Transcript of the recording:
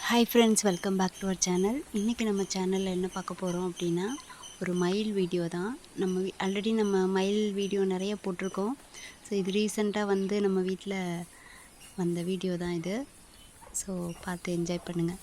Hi friends, welcome back to our channel. இன்றைக்கி நம்ம சேனலில் என்ன பார்க்க போகிறோம் அப்படின்னா, ஒரு மயில் வீடியோ தான். ஆல்ரெடி நம்ம மயில் வீடியோ நிறைய போட்டிருக்கோம். ஸோ இது ரீசெண்டாக நம்ம வீட்டில் வந்த வீடியோ தான் இது. ஸோ பார்த்து என்ஜாய் பண்ணுங்கள்.